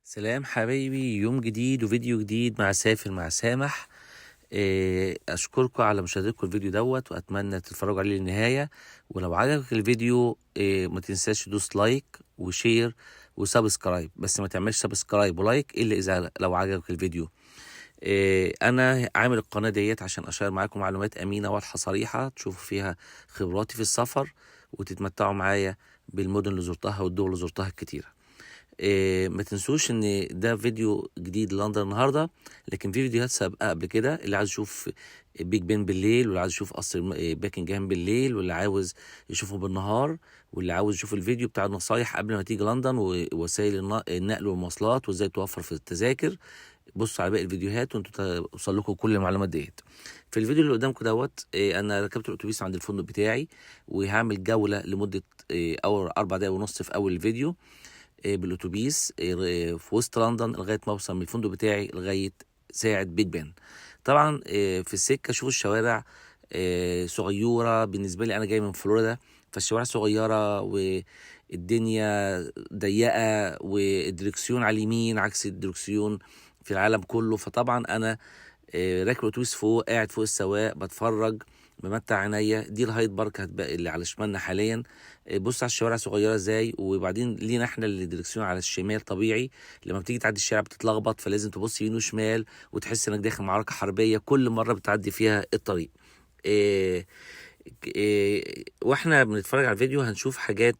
سلام حبايبي، يوم جديد وفيديو جديد مع سافر مع سامح. اشكركم على مشاهدتكم الفيديو دوت، واتمنى تتفرجوا عليه للنهايه. ولو عجبك الفيديو ما تنساش تدوس لايك وشير وسبسكرايب، بس ما تعملش سبسكرايب ولايك الا اذا لو عجبك الفيديو. انا عامل القناه ديت عشان اشير معاكم معلومات امينه واضحه صريحه تشوفوا فيها خبراتي في السفر، وتتمتعوا معايا بالمدن اللي زرتها والدول اللي زرتها الكتيره. ما تنسوش ان ده فيديو جديد لندن النهارده، لكن في فيديوهات سابقه قبل كده. اللي عايز يشوف بيج بن بالليل، واللي عايز يشوف قصر باكنجهام بالليل، واللي عاوز يشوفه بالنهار، واللي عاوز يشوف الفيديو بتاع النصايح قبل ما تيجي لندن ووسائل النقل والمواصلات وازاي توفر في التذاكر، بصوا على باقي الفيديوهات وانتوا توصل لكم كل المعلومات ديت. في الفيديو اللي قدامكم دوت انا ركبت الاتوبيس عند الفندق بتاعي، وهعمل جوله لمده او 4 دقايق ونص في اول الفيديو بالاتوبيس في وسط لندن لغايه ما اوصل من الفندق بتاعي لغايه ساعه بيج بن. طبعا في السكه شوفوا الشوارع صغيره بالنسبه لي، انا جاي من فلوريدا، فالشوارع صغيره والدنيا ضيقه، والدركسيون على اليمين عكس الدركسيون في العالم كله. فطبعا انا راكب الاتوبيس فوق، قاعد فوق السواق بتفرج بمتع عينيا. دي الهايد بارك هتبقى اللي على شمالنا حاليا. بص على الشوارع صغيره ازاي، وبعدين لينا احنا اللي الدركسيون على الشمال طبيعي. لما بتيجي تعدي الشارع بتتلخبط، فلازم تبص يمين وشمال وتحس انك داخل معركه حربيه كل مره بتعدي فيها الطريق. إيه واحنا بنتفرج على الفيديو هنشوف حاجات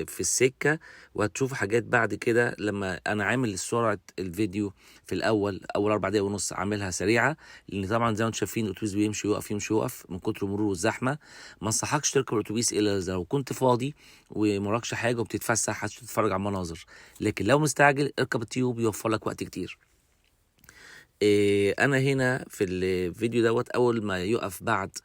في السكة، وهتشوفوا حاجات بعد كده. لما انا عامل سرعة الفيديو في اول 4 دقايق ونص عاملها سريعة، لان طبعا زي ما انتم شايفين الاتوبيس بيمشي يقف يمشي يقف من كتر مرور الزحمة. ما انصحكش تركب الاتوبيس الا اذا لو كنت فاضي ومراكش حاجة وبتتفسح عشان تتفرج على المناظر، لكن لو مستعجل اركب التيوب يوفر لك وقت كتير. انا هنا في الفيديو دوت اول ما يقف بعد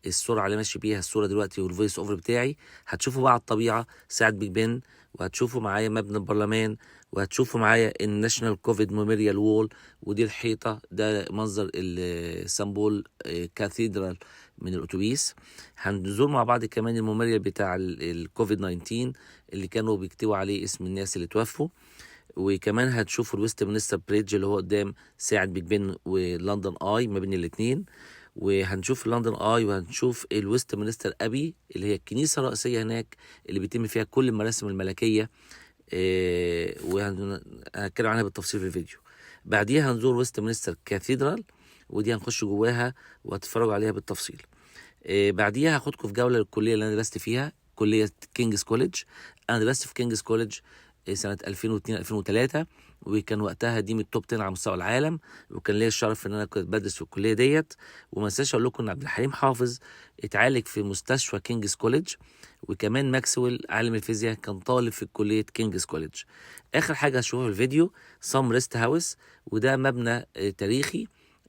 السرعه اللي ماشي بيها الصوره دلوقتي والفويس اوفر بتاعي، هتشوفوا بقى على الطبيعه ساعه بيج بن، وهتشوفوا معايا مبنى البرلمان، وهتشوفوا معايا الناشونال كوفيد ميموريال وول، ودي الحيطه، ده منظر السمبول كاثيدرال من الاتوبيس. هنزور مع بعض كمان الميموريال بتاع الكوفيد 19 اللي كانوا بيكتبوا عليه اسم الناس اللي توفوا. وكمان هتشوفوا الويست مينستر بريدج اللي هو قدام ساعة بيج بن ولندن اي ما بين الاتنين. وهنشوف لندن اي، وهنشوف الويست مينستر ابي اللي هي الكنيسة الرئيسية هناك اللي بيتم فيها كل المراسم الملكية. وهنتكلم عنها بالتفصيل في الفيديو. بعديها هنزور ويست مينستر كاثيدرال، ودي هنخش جواها وهتتفرجوا عليها بالتفصيل. بعديها هاخدكم في جولة للكلية اللي انا درست فيها، كلية كينجز كوليدج. انا درست في كينجز كوليدج سنة 2002 2003، وكان وقتها دي من التوب 10 على مستوى العالم، وكان ليا الشرف ان انا كنت بدرس في الكليه ديت. وما انساش اقول لكم ان عبد الحليم حافظ اتعالج في مستشفى كينجز كوليدج، وكمان ماكسويل عالم الفيزياء كان طالب في كليه كينجز كوليدج. اخر حاجه هتشوفوها في الفيديو سام ريست هاوس، وده مبنى تاريخي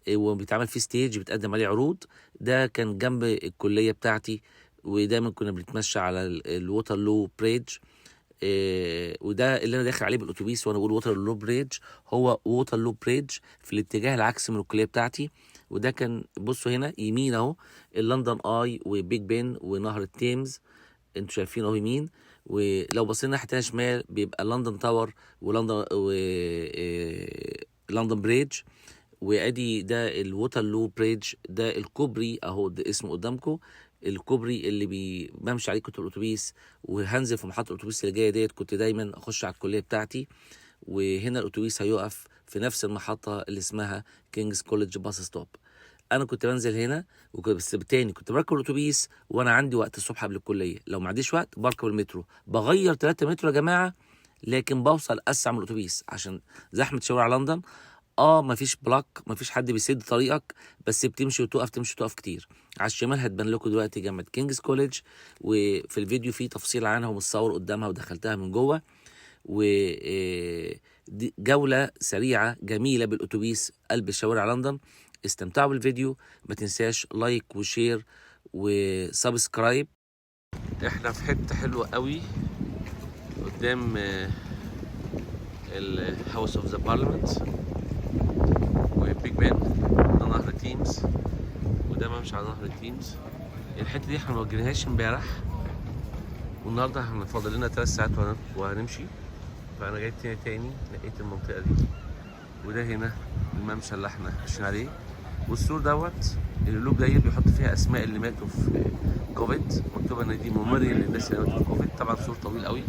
وبيتعمل فيه ستيج بتقدم عليه عروض. ده كان جنب الكليه بتاعتي، ودايما كنا بنتمشى على الووترلو بريدج. وده اللي انا داخل عليه بالاتوبيس وانا بقول ووترلو بريدج، هو ووترلو بريدج في الاتجاه العكسي من الكليه بتاعتي. وده كان بصوا هنا يمين اهو اللندن اي وبيج بن ونهر التيمز، انتوا شايفين اهو يمين. ولو بصينا ناحيه شمال بيبقى لندن تاور ولندن لندن بريدج. وادي ده الووترلو بريدج، ده الكوبري اهو ده اسمه قدامكم، الكوبري اللي بمشي عليه كنت الاتوبيس، وهنزل في محطه الاتوبيس اللي جايه ديت كنت دايما اخش على الكليه بتاعتي. وهنا الاتوبيس هيقف في نفس المحطه اللي اسمها كينجز كوليدج باص ستوب. انا كنت بنزل هنا، بس بالتاني كنت بركب الاتوبيس وانا عندي وقت الصبح قبل الكليه. لو ما عنديش وقت بركب المترو، بغير 3 مترو يا جماعه، لكن بوصل اسرع من الاتوبيس عشان زحمه شوارع لندن. مفيش بلاك، مفيش حد بيسد طريقك، بس بتمشي وتقف تمشي وتقف كتير. على الشمال هتبان لكم دلوقتي جامعة كينجز كوليدج، وفي الفيديو في تفصيل عنها ومتصور قدامها ودخلتها من جوه. و دي جولة سريعة جميلة بالأتوبيس قلب شوارع لندن. استمتعوا بالفيديو، ما تنساش لايك وشير وسبسكرايب. احنا في حتة حلوة قوي قدام الهاوس اوف ذا بارلمنت وبيج بن، ده نهر التيمز، وده ممشي على نهر التيمز. الحته دي احنا ما وجيناهاش امبارح، والنهارده احنا فاضل لنا 3 ساعات وهنمشي. فانا جاي تاني لقيت المنطقه دي، وده هنا الممشى اللي احنا ماشيين عليه، والسور دوت القلوب دي بيحط فيها اسماء اللي ماتوا في كوفيد، مكتوبه ان دي ميموريال للناس اللي ماتوا في كوفيد. طبعا سور طويل قوي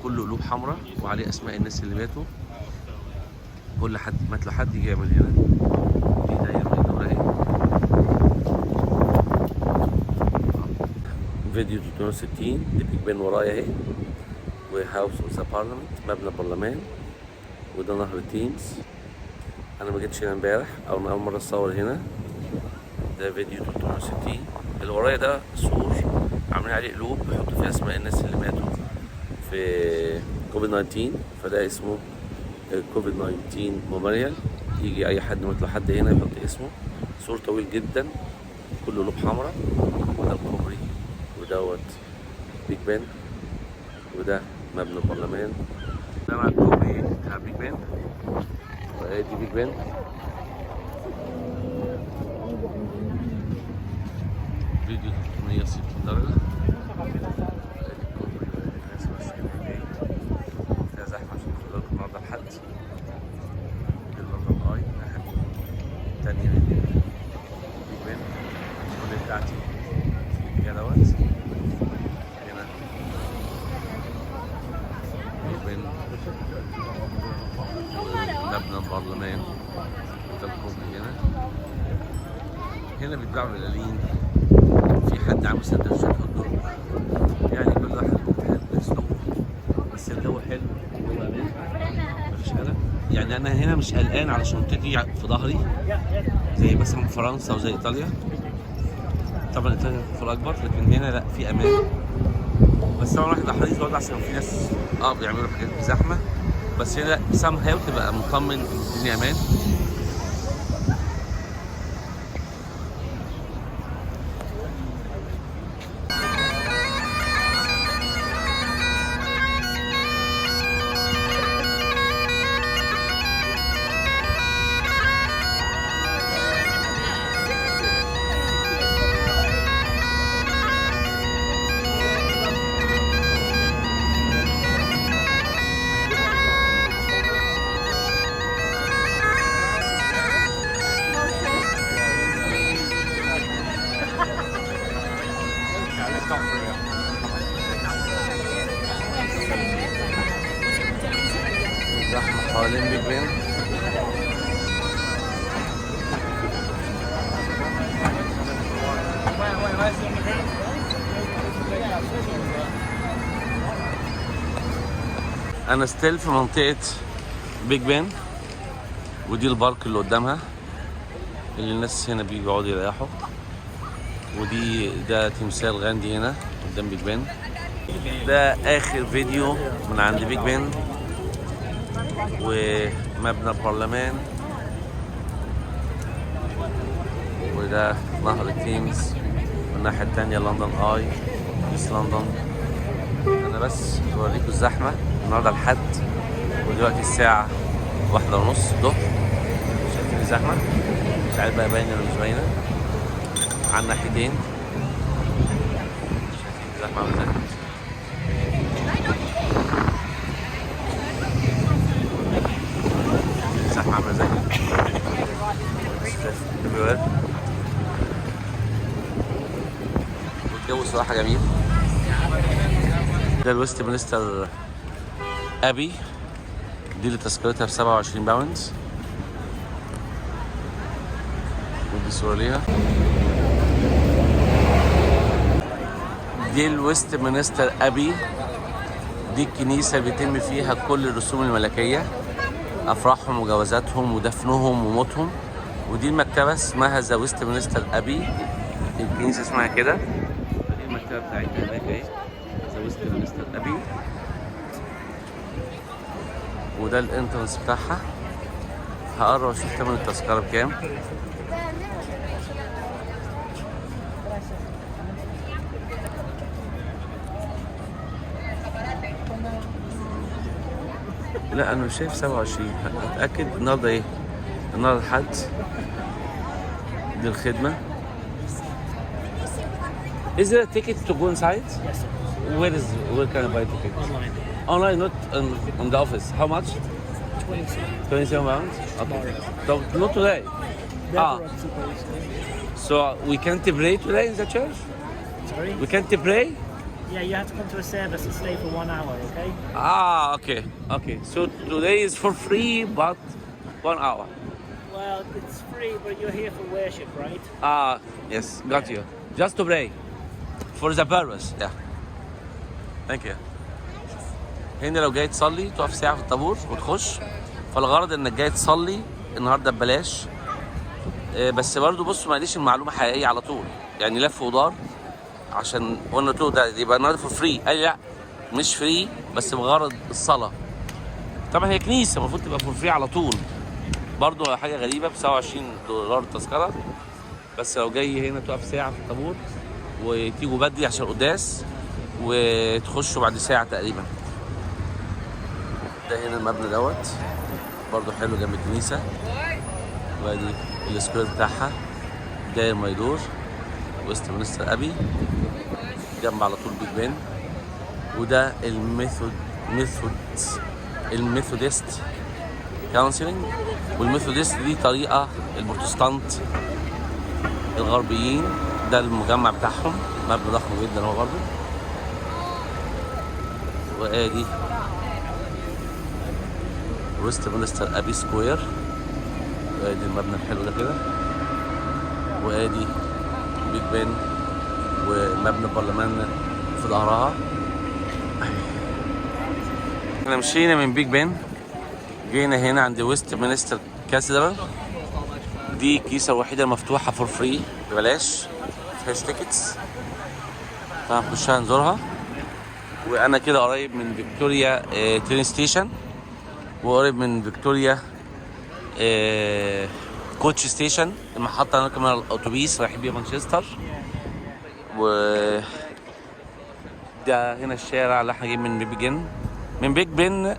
كله قلوب حمراء وعليه اسماء الناس اللي ماتوا، كل حد مات له حد يجي يعمل هنا. دي دايره من الدوره اهي. فيديو 360 دي بيج بان ورايا اهي، وهاوس اوف ذا بارلمنت مبنى البرلمان، وده نهر تيمز. انا ما جيتش هنا امبارح او اول مره اصور هنا. ده فيديو 360. اللي ورايا ده سور عاملين عليه قلوب بيحطوا فيها اسماء الناس اللي ماتوا في كوفيد 19، فده اسمه كوفيد 19 ميموريال. يجي اي حد مات له حد هنا يحط اسمه. سور طويل جدا كله قلوب حمراء، وده الكوبري، ودوت بيج بان، وده مبنى البرلمان. ده مع الكوبري بتاع بيج بان، وادي بيج بان. فيديو 360 درجة. ادي الكوبري والناس ماشيين هناك، فيها زحمة عشان خروجات النهارده الحد. دي لندن اي الناحية التانية دي بيج بان. الكوبري بتاعتي فيها دوت هنا بيج بان، مبنى البرلمان، وده الكوبري هنا. هنا بيتباعوا القلالين، في حد عامل سندوتشات هوت دوج، يعني كل واحد بيحب اسلوبه، بس الجو حلو والجو امان مفيش قلق. يعني انا هنا مش قلقان على شنطتي في ظهري زي مثلا فرنسا وزي ايطاليا. طبعا ايطاليا كفر اكبر، لكن هنا لا في امان. بس طبعا الواحد يبقى حريص برضه عشان في ناس بيعملوا حاجات بزحمه، بس هنا سام هاو تبقى مطمن ان الدنيا امان. زحمة حوالين بيج بان. أنا ستيل في منطقة بيج بان، ودي البارك اللي قدامها اللي الناس هنا بيقعدوا يريحوا، ده تمثال غاندي هنا قدام بيج بان. ده آخر فيديو من عند بيج بان ومبنى البرلمان، وده نهر التيمز، والناحية التانية لندن اي ايست لندن. انا بس بوريكم الزحمة النهارده الحد، ودلوقتي الساعة 1:30 الظهر. شايفين الزحمة؟ مش عارف بقى باينة ولا مش باينة على الناحيتين. شايفين الزحمة عاملة ازاي؟ الزحمة عاملة ازاي؟ والجو صراحة جميل. ده الويست مينستر ابي، دي اللي تذكرتها ب27 باوند، ودي صورة ليها. دي الويست مينستر ابي، دي الكنيسة اللي بيتم فيها كل الرسوم الملكية، افراحهم وجوازاتهم ودفنهم وموتهم. ودي المكتبة اسمها ذا ويست مينستر ابي، الكنيسة اسمها كده. دي المكتبة بتاعتنا هناك اهي، ذا ويست مينستر ابي، وده الانترنس بتاعها. هقرب اشوف تمن التذكرة بكام. لا انا مش شايف 27. هتأكد النهارده ايه؟ النهارده الحد. دي الخدمة. Is there a ticket to go inside? Yes, sir. Where can I buy a ticket? Online. Online, not on the office. How much? 27. 27 pounds? Okay. So, not today. Never up to Thursday. So we can't pray today in the church? Sorry? We can't pray? Yeah, you have to come to a service and stay for 1 hour, okay? Okay. Okay. So today is for free, but 1 hour. Well, it's free, but you're here for worship, right? Yes, got you. Just to pray. For the purpose. Yeah. Thank you. هنا لو جاي تصلي تقف ساعة في الطابور وتخش، فالغرض انك جاي تصلي النهارده ببلاش. بس برضو بصوا ما قاليش المعلومة حقيقية على طول، يعني لف ودار عشان قلنا له ده يبقى النهارده فور فري، قال لي لا مش فري بس بغرض الصلاة. طبعا هي كنيسة المفروض تبقى فور فري على طول، برضو حاجة غريبة ب $27 التذكرة. بس لو جاي هنا تقف ساعة في الطابور وتيجوا بدري عشان القداس وتخشوا بعد ساعة تقريبا. ده هنا المبنى دوت برضو حلو جنب الكنيسة، وادي السكوير بتاعها داير ما يدور، وسط منستر ابي جنب على طول بيج بن. وده الميثودست كونسلنج، والميثودست دي طريقة البروتستانت الغربيين. ده المجمع بتاعهم، مبنى ضخم جدا هو برضو. وادي ويست مينستر ابي سكوير، وادي المبنى الحلو ده كده، وادي بيج بن ومبنى البرلمان في ظهرها. احنا مشينا من بيج بن جينا هنا عند ويست مينستر كاثيدرال. دي الكنيسة الوحيدة المفتوحة فور فري ببلاش، مفيهاش تيكتس، فهنخشها نزورها. وانا كده قريب من فيكتوريا ترين ستيشن، وقريب من فيكتوريا كوتش ستيشن، المحطة اللي كمان الأتوبيس رايح بيها مانشستر. و ده هنا الشارع اللي احنا جايين من بيج بن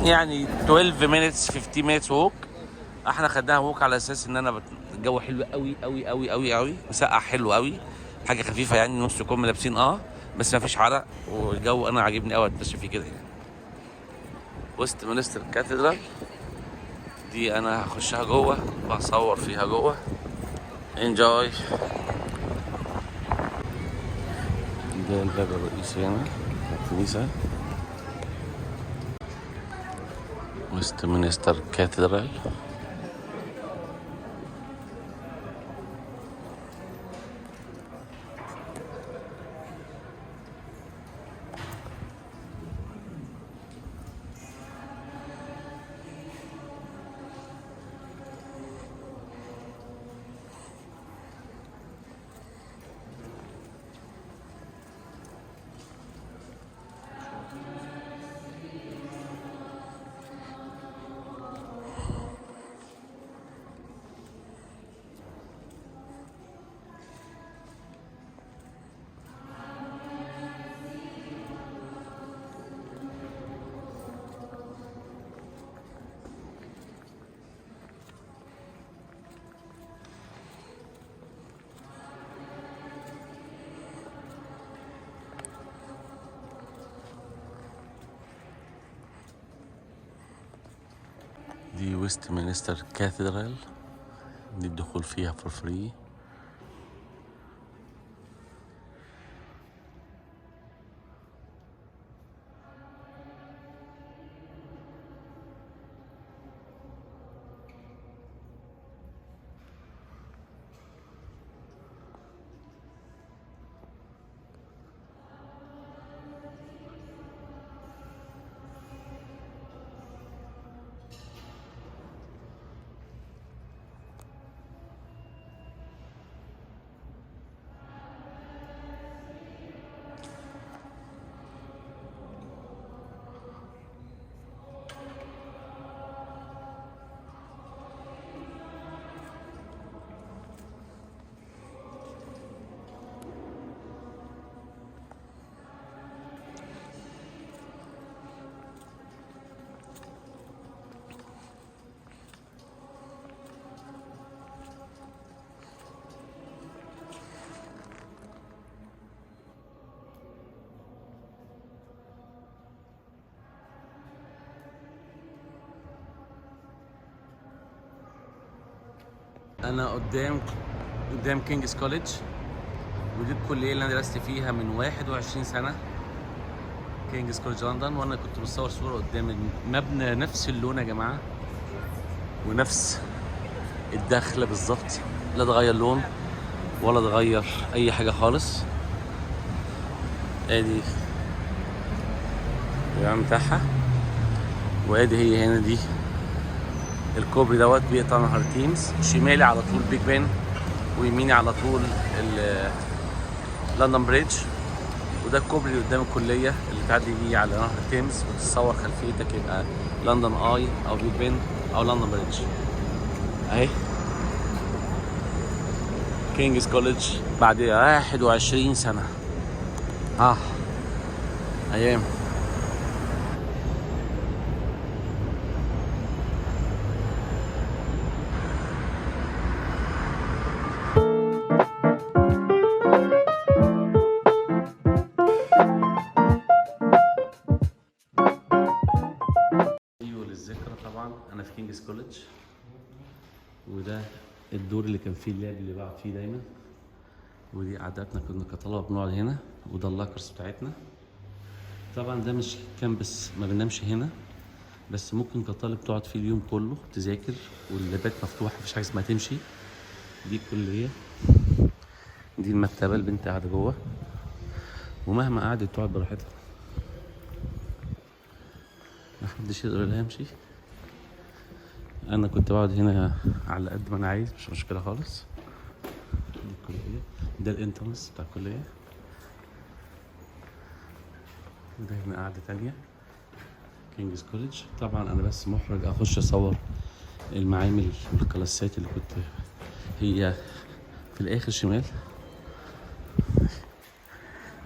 يعني 12 minutes 15 minutes ووك. احنا خدناها ووك على اساس ان انا الجو حلو قوي قوي قوي قوي قوي، مسقع حلو قوي، حاجة خفيفة يعني، نص كم لابسين بس ما فيش عرق، والجو انا عاجبني قوي اتمشى فيه كده يعني. ويست مينستر كاثيدرال دي انا هخشها جوه وهصور فيها جوه. انجوي. ده الباب الرئيسي هنا الكنيسة، ويست مينستر كاثيدرال. دي ويست مينستر كاثيدرال، دي الدخول فيها فور فري. انا قدام كينجز كوليدج، ودي الكليه اللي انا درست فيها من 21 سنه، كينجز كوليدج لندن. وانا كنت بصور صوره قدام المبنى نفس اللون يا جماعه ونفس الدخله بالظبط، لا اتغير لون ولا اتغير اي حاجه خالص. ادي العنوان بتاعها، وادي هي هنا دي الكوبري دوت بيقطع نهر تيمز. شمالي على طول بيج بن، ويميني على طول لندن بريدج. وده الكوبري اللي قدام الكليه اللي تعدي بيه على نهر تيمز، وتتصور خلفيتك يبقى لندن اي او بيج بن او لندن بريدج. اهي كينجز كوليدج بعد 21 سنه. ايام. للذكرى طبعا انا في كينجز كوليدج، وده الدور اللي كان فيه اللاب اللي بقعد فيه دايما، ودي قعدتنا كنا كطلبه بنقعد هنا، وده اللاكرز بتاعتنا. طبعا ده مش كامبس، ما بننامش هنا، بس ممكن كطالب تقعد فيه اليوم كله تذاكر، واللابات مفتوحه مفيش حاجه اسمها تمشي. دي الكليه، دي المكتبه، البنت قاعده جوه، ومهما قعدت تقعد براحتها، محدش يقدر يقولها امشي. انا كنت بقعد هنا على قد ما انا عايز، مش مشكله خالص. دي الكليه، ده الانترنس بتاع الكليه، وده هنا قاعده تانيه كينجز كوليدج. طبعا انا بس محرج اخش اصور المعامل والكلاسات اللي كنت، هي في الاخر شمال،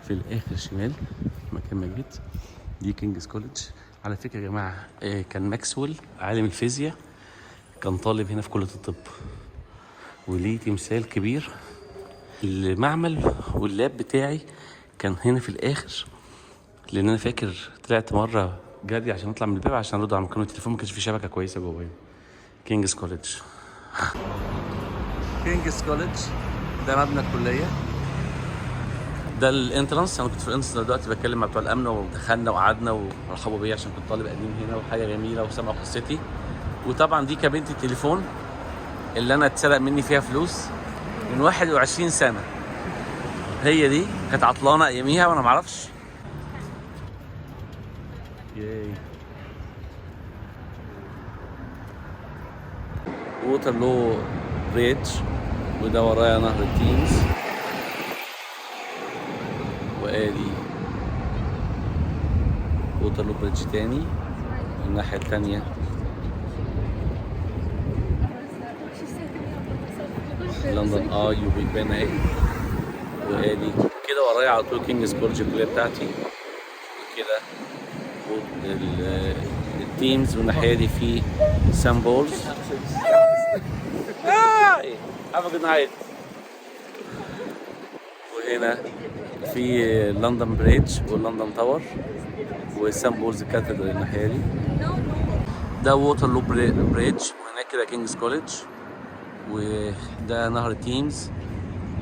في الاخر شمال مكان ما جيت. دي كينجز كوليدج. على فكره يا جماعه، كان ماكسويل عالم الفيزياء كان طالب هنا في كليه الطب، وليه تمثال كبير. المعمل واللاب بتاعي كان هنا في الاخر، لان انا فاكر طلعت مره جري عشان اطلع من الباب عشان ارد على مكالمه التليفون، ما كانش في شبكه كويسه جوه. كينجز كوليدج. كينجز كوليدج ده مبنى الكليه، ده الانترانس. انا كنت في الانترانس دلوقتي بتكلم مع بتوع الامن، ودخلنا وقعدنا ورحبوا بيا عشان كنت طالب قديم هنا، وحاجه جميله وسمعوا قصتي. وطبعا دي كابينه التليفون اللي انا اتسرق مني فيها فلوس من 21 سنه، هي دي كانت عطلانه اياميها وانا معرفش. ياي. ووترلو بريدج، وده ورايا نهر التيمز، وادي ووترلو بريدج تاني الناحية التانية. لندن اي وبيج بن اهي، وادي كده ورايا على طول كينجز كوليدج الكلية بتاعتي، وكده التيمز، والناحية دي في سان بولز. Have a good night. وهنا في لندن بريدج واللندن تاور وسان بولز كاتدرال الناحية دي. ده ووترلو بريدج، وهناك كده كينجز كوليدج، وده نهر تيمز،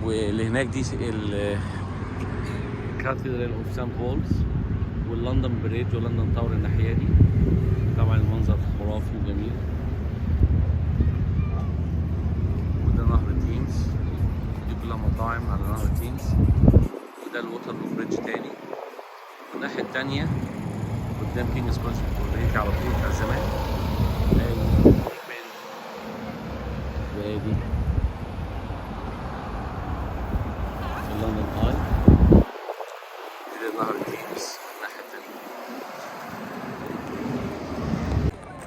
واللي هناك دي الكاتدرال اوف سان بولز، واللندن بريدج واللندن تاور الناحية دي. طبعا المنظر خرافي وجميل. وده نهر تيمز، دي كلها مطاعم على نهر تيمز. وده الووترلو بريدج تاني، والناحية التانية قدام كينجز كوليدج الكلية على طول بتاع زمان. وادي لندن اي، ده نهر تيمز الناحية التانية.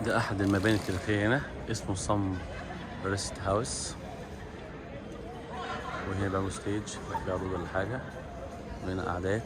ده أحد المباني التاريخية هنا، اسمه صم ريست هاوس. وهنا بقى ستيج، في عروض ولا حاجة، وهنا قعدات.